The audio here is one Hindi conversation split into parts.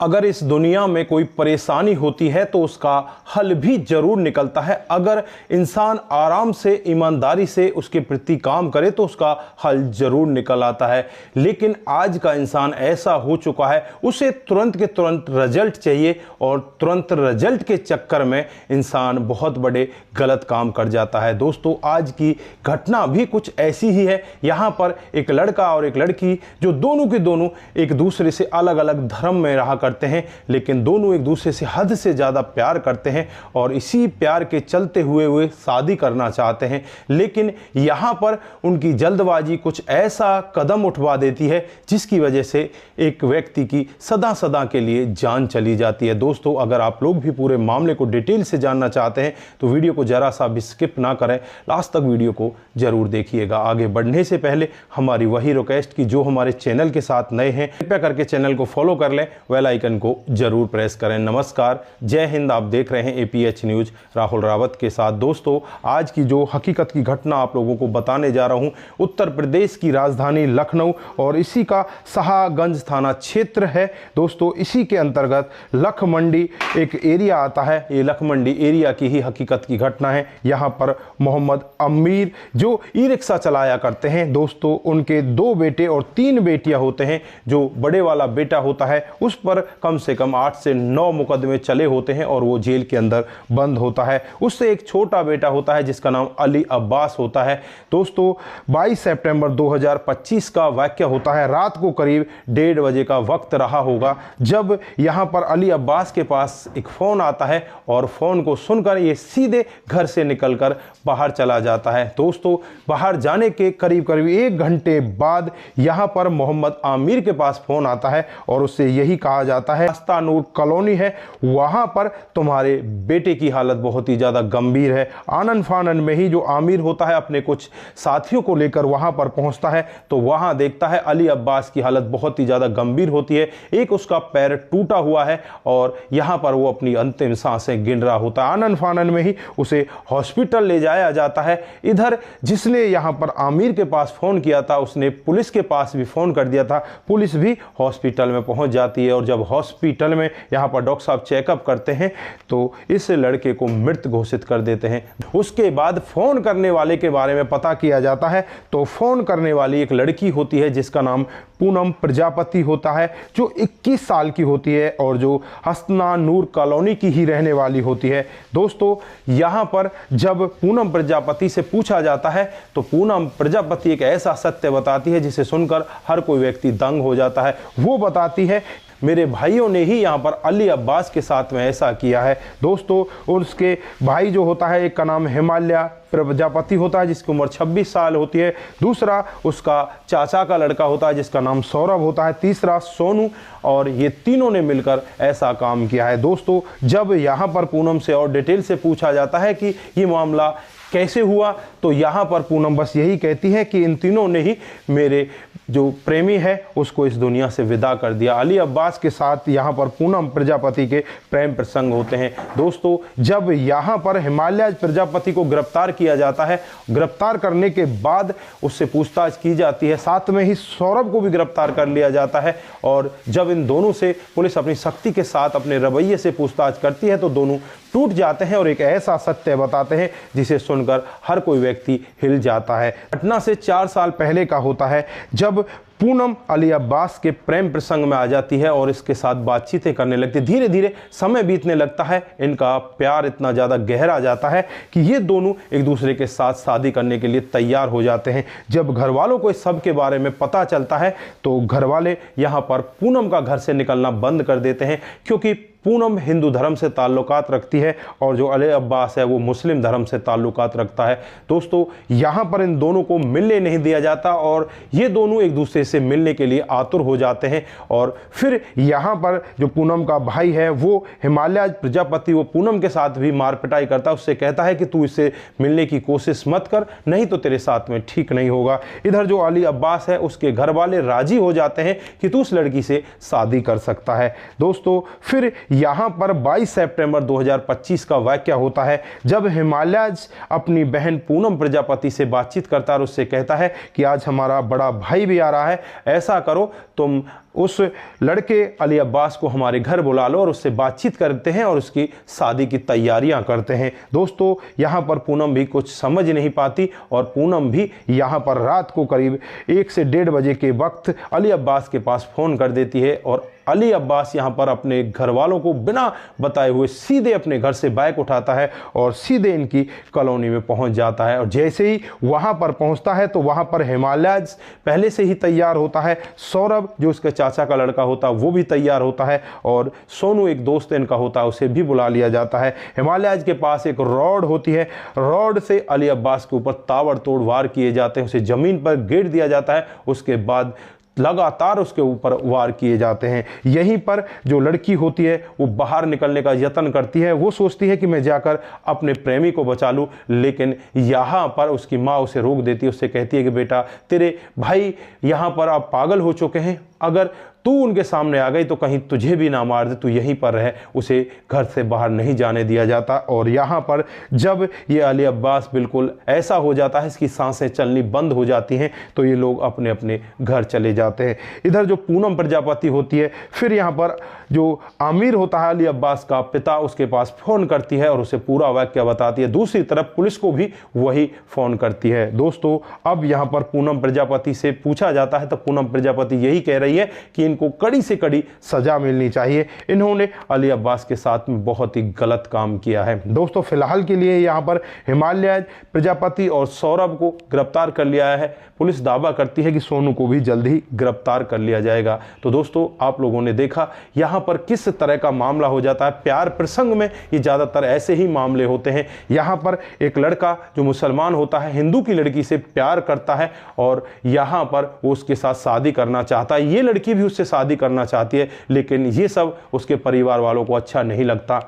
अगर इस दुनिया में कोई परेशानी होती है तो उसका हल भी जरूर निकलता है। अगर इंसान आराम से ईमानदारी से उसके प्रति काम करे तो उसका हल जरूर निकल आता है। लेकिन आज का इंसान ऐसा हो चुका है, उसे तुरंत के तुरंत रिजल्ट चाहिए और तुरंत रिजल्ट के चक्कर में इंसान बहुत बड़े गलत काम कर जाता है। दोस्तों, आज की घटना भी कुछ ऐसी ही है। यहाँ पर एक लड़का और एक लड़की जो दोनों के दोनों एक दूसरे से अलग अलग धर्म में रहा करते हैं, लेकिन दोनों एक दूसरे से हद से ज़्यादा प्यार करते हैं और इसी प्यार के चलते हुए शादी करना चाहते हैं। लेकिन यहाँ पर उनकी जल्दबाजी कुछ ऐसा कदम उठवा देती है जिसकी वजह से एक व्यक्ति की सदा सदा के लिए जान चली जाती है। दोस्तों, अगर आप लोग भी पूरे मामले को डिटेल से जानना चाहते हैं तो वीडियो को जरा सा भी स्किप ना करें, लास्ट तक वीडियो को जरूर देखिएगा। आगे बढ़ने से पहले हमारी वही रिक्वेस्ट की जो हमारे चैनल के साथ नए हैं, कृपया करके चैनल को फॉलो कर लें, बेल आइकन को जरूर प्रेस करें। नमस्कार, जय हिंद। आप देख रहे हैं APH न्यूज राहुल रावत के साथ। दोस्तों, आज की जो हकीकत की घटना आप लोगों को बताने जा रहा हूं, उत्तर प्रदेश की राजधानी लखनऊ और इसी का शाहगंज थाना क्षेत्र है। दोस्तों, इसी के अंतर्गत लख मंडी एक एरिया आता है। ये लख मंडी एरिया की ही हकीकत की घटना है। यहाँ पर मोहम्मद अमीर जो ई रिक्शा चलाया करते हैं। दोस्तों, उनके 2 बेटे और 3 बेटियां होते हैं। जो बड़े वाला बेटा होता है उस पर कम से कम 8 से 9 मुकदमे चले होते हैं और वो जेल के अंदर बंद होता है। उससे एक छोटा बेटा होता है जिसका नाम अली अब्बास होता है। दोस्तों, 22 सितंबर 2025 का वाकया होता है। रात को करीब 1:30 बजे का वक्त रहा होगा जब यहाँ पर अली अब्बास के पास एक फ़ोन आता है और फ़ोन को सुनकर ये सीधे घर से निकलकर बाहर चला जाता है। दोस्तों, बाहर जाने के करीब 1 घंटे बाद यहाँ पर मोहम्मद आमिर के पास फ़ोन आता है और उससे यही कहा जाता है, रास्ता नूर कॉलोनी है, वहाँ पर तुम्हारे बेटे की हालत बहुत ही ज़्यादा गंभीर है। आनन फानन में ही जो आमिर होता है अपने कुछ साथियों को लेकर वहाँ पर पहुँचता है तो वहाँ देखता है अली अब्बास की हालत बहुत ही ज़्यादा गंभीर होती है। एक उसका पैर टूटा हुआ है और यहाँ पर वो अपनी अंतिम सांसें गिन रहा होता है। आनन फानन में ही उसे हॉस्पिटल ले जाया जाता है। इधर जिसने यहाँ पर आमिर के पास फ़ोन किया था उसने पुलिस के पास भी फ़ोन कर दिया था। पुलिस भी हॉस्पिटल में पहुँच जाती है और जब हॉस्पिटल में यहाँ पर डॉक्टर साहब चेकअप करते हैं तो इस लड़के को मृत घोषित कर देते हैं। उसके बाद फ़ोन करने वाले के बारे में पता किया जाता है तो फ़ोन करने वाली एक लड़की होती है जिसका नाम पूनम प्रजापति होता है, जो 21 साल की होती है और जो हसना नूर कॉलोनी की ही रहने वाली होती है। दोस्तों, यहाँ पर जब पूनम प्रजापति से पूछा जाता है तो पूनम प्रजापति एक ऐसा सत्य बताती है जिसे सुनकर हर कोई व्यक्ति दंग हो जाता है। वो बताती है, मेरे भाइयों ने ही यहाँ पर अली अब्बास के साथ में ऐसा किया है। दोस्तों, उसके भाई जो होता है, एक का नाम हिमालय प्रजापति होता है जिसकी उम्र 26 साल होती है। दूसरा उसका चाचा का लड़का होता है जिसका नाम सौरभ होता है। तीसरा सोनू, और ये तीनों ने मिलकर ऐसा काम किया है। दोस्तों, जब यहाँ पर पूनम से और डिटेल से पूछा जाता है कि ये मामला कैसे हुआ तो यहाँ पर पूनम बस यही कहती है कि इन तीनों ने ही मेरे जो प्रेमी है उसको इस दुनिया से विदा कर दिया। अली अब्बास के साथ यहाँ पर पूनम प्रजापति के प्रेम प्रसंग होते हैं। दोस्तों, जब यहाँ पर हिमालय प्रजापति को गिरफ्तार किया जाता है, गिरफ्तार करने के बाद उससे पूछताछ की जाती है, साथ में ही सौरभ को भी गिरफ्तार कर लिया जाता है। और जब इन दोनों से पुलिस अपनी सख्ती के साथ अपने रवैये से पूछताछ करती है तो दोनों टूट जाते हैं और एक ऐसा सत्य बताते हैं जिसे सुनकर हर कोई व्यक्ति हिल जाता है। घटना से 4 साल पहले का होता है जब पूनम अली अब्बास के प्रेम प्रसंग में आ जाती है और इसके साथ बातचीतें करने लगती है। धीरे धीरे समय बीतने लगता है, इनका प्यार इतना ज़्यादा गहरा जाता है कि ये दोनों एक दूसरे के साथ शादी करने के लिए तैयार हो जाते हैं। जब घर वालों को इस सब के बारे में पता चलता है तो घर वाले यहाँ पर पूनम का घर से निकलना बंद कर देते हैं, क्योंकि पूनम हिंदू धर्म से ताल्लुकात रखती है और जो अली अब्बास है वो मुस्लिम धर्म से ताल्लुकात रखता है। दोस्तों, यहाँ पर इन दोनों को मिलने नहीं दिया जाता और ये दोनों एक दूसरे से मिलने के लिए आतुर हो जाते हैं। और फिर यहाँ पर जो पूनम का भाई है वो हिमालय प्रजापति, वो पूनम के साथ भी मार पिटाई करता है। उससे कहता है कि तू इससे मिलने की कोशिश मत कर, नहीं तो तेरे साथ में ठीक नहीं होगा। इधर जो अली अब्बास है उसके घर वाले राजी हो जाते हैं कि तू उस लड़की से शादी कर सकता है। दोस्तों, फिर यहाँ पर 22 सितंबर 2025 का वाकया होता है, जब हिमालयज अपनी बहन पूनम प्रजापति से बातचीत करता है और उससे कहता है कि आज हमारा बड़ा भाई भी आ रहा है, ऐसा करो तुम उस लड़के अली अब्बास को हमारे घर बुला लो और उससे बातचीत करते हैं और उसकी शादी की तैयारियां करते हैं। दोस्तों, यहाँ पर पूनम भी कुछ समझ नहीं पाती और पूनम भी यहाँ पर रात को करीब 1 से 1:30 बजे के वक्त अली अब्बास के पास फ़ोन कर देती है और अली अब्बास यहाँ पर अपने घर वालों को बिना बताए हुए सीधे अपने घर से बाइक उठाता है और सीधे इनकी कॉलोनी में पहुँच जाता है। और जैसे ही वहाँ पर पहुँचता है तो वहाँ पर हिमालयज पहले से ही तैयार होता है, सौरभ जो उसके चाचा का लड़का होता है वो भी तैयार होता है और सोनू एक दोस्त इनका होता है उसे भी बुला लिया जाता है। हिमालयज के पास एक रॉड होती है, रॉड से अली अब्बास के ऊपर ताबड़तोड़ वार किए जाते हैं, उसे ज़मीन पर गिर दिया जाता है, उसके बाद लगातार उसके ऊपर वार किए जाते हैं। यहीं पर जो लड़की होती है वो बाहर निकलने का यत्न करती है, वो सोचती है कि मैं जाकर अपने प्रेमी को बचा लूं, लेकिन यहाँ पर उसकी माँ उसे रोक देती है, उससे कहती है कि बेटा तेरे भाई यहाँ पर आप पागल हो चुके हैं, अगर तू उनके सामने आ गई तो कहीं तुझे भी ना मार दे, तू यहीं पर रहे। उसे घर से बाहर नहीं जाने दिया जाता और यहाँ पर जब ये अली अब्बास बिल्कुल ऐसा हो जाता है, इसकी सांसें चलनी बंद हो जाती हैं, तो ये लोग अपने अपने घर चले जाते हैं। इधर जो पूनम प्रजापति होती है, फिर यहाँ पर जो आमिर होता है अली अब्बास का पिता, उसके पास फ़ोन करती है और उसे पूरा वाक़या बताती है। दूसरी तरफ पुलिस को भी वही फ़ोन करती है। दोस्तों, अब यहाँ पर पूनम प्रजापति से पूछा जाता है तो पूनम प्रजापति यही कह रही है कि इनको कड़ी से कड़ी सजा मिलनी चाहिए, इन्होंने अली अब्बास के साथ में बहुत ही गलत काम किया है। दोस्तों, फिलहाल के लिए यहाँ पर हिमालयज प्रजापति और सौरभ को गिरफ्तार कर लिया है। पुलिस दावा करती है कि सोनू को भी जल्द ही गिरफ्तार कर लिया जाएगा। तो दोस्तों, आप लोगों ने देखा यहाँ पर किस तरह का मामला हो जाता है। प्यार प्रसंग में ये ज़्यादातर ऐसे ही मामले होते हैं। यहाँ पर एक लड़का जो मुसलमान होता है हिंदू की लड़की से प्यार करता है और यहाँ पर वो उसके साथ शादी करना चाहता है, ये लड़की भी उससे शादी करना चाहती है, लेकिन ये सब उसके परिवार वालों को अच्छा नहीं लगता।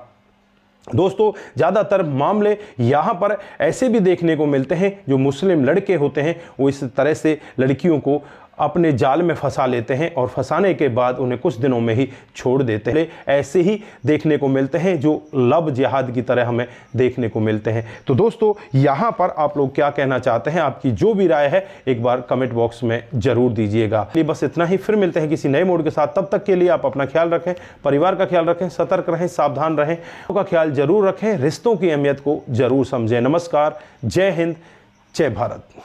दोस्तों, ज़्यादातर मामले यहाँ पर ऐसे भी देखने को मिलते हैं, जो मुस्लिम लड़के होते हैं वो इस तरह से लड़कियों को अपने जाल में फंसा लेते हैं और फंसाने के बाद उन्हें कुछ दिनों में ही छोड़ देते हैं। ऐसे ही देखने को मिलते हैं जो लव जिहाद की तरह हमें देखने को मिलते हैं। तो दोस्तों, यहाँ पर आप लोग क्या कहना चाहते हैं, आपकी जो भी राय है एक बार कमेंट बॉक्स में ज़रूर दीजिएगा। बस इतना ही, फिर मिलते हैं किसी नए मोड के साथ। तब तक के लिए आप अपना ख्याल रखें, परिवार का ख्याल रखें, सतर्क रहें, सावधान रहें, का ख्याल जरूर रखें, रिश्तों की अहमियत को जरूर समझें। नमस्कार, जय हिंद, जय भारत।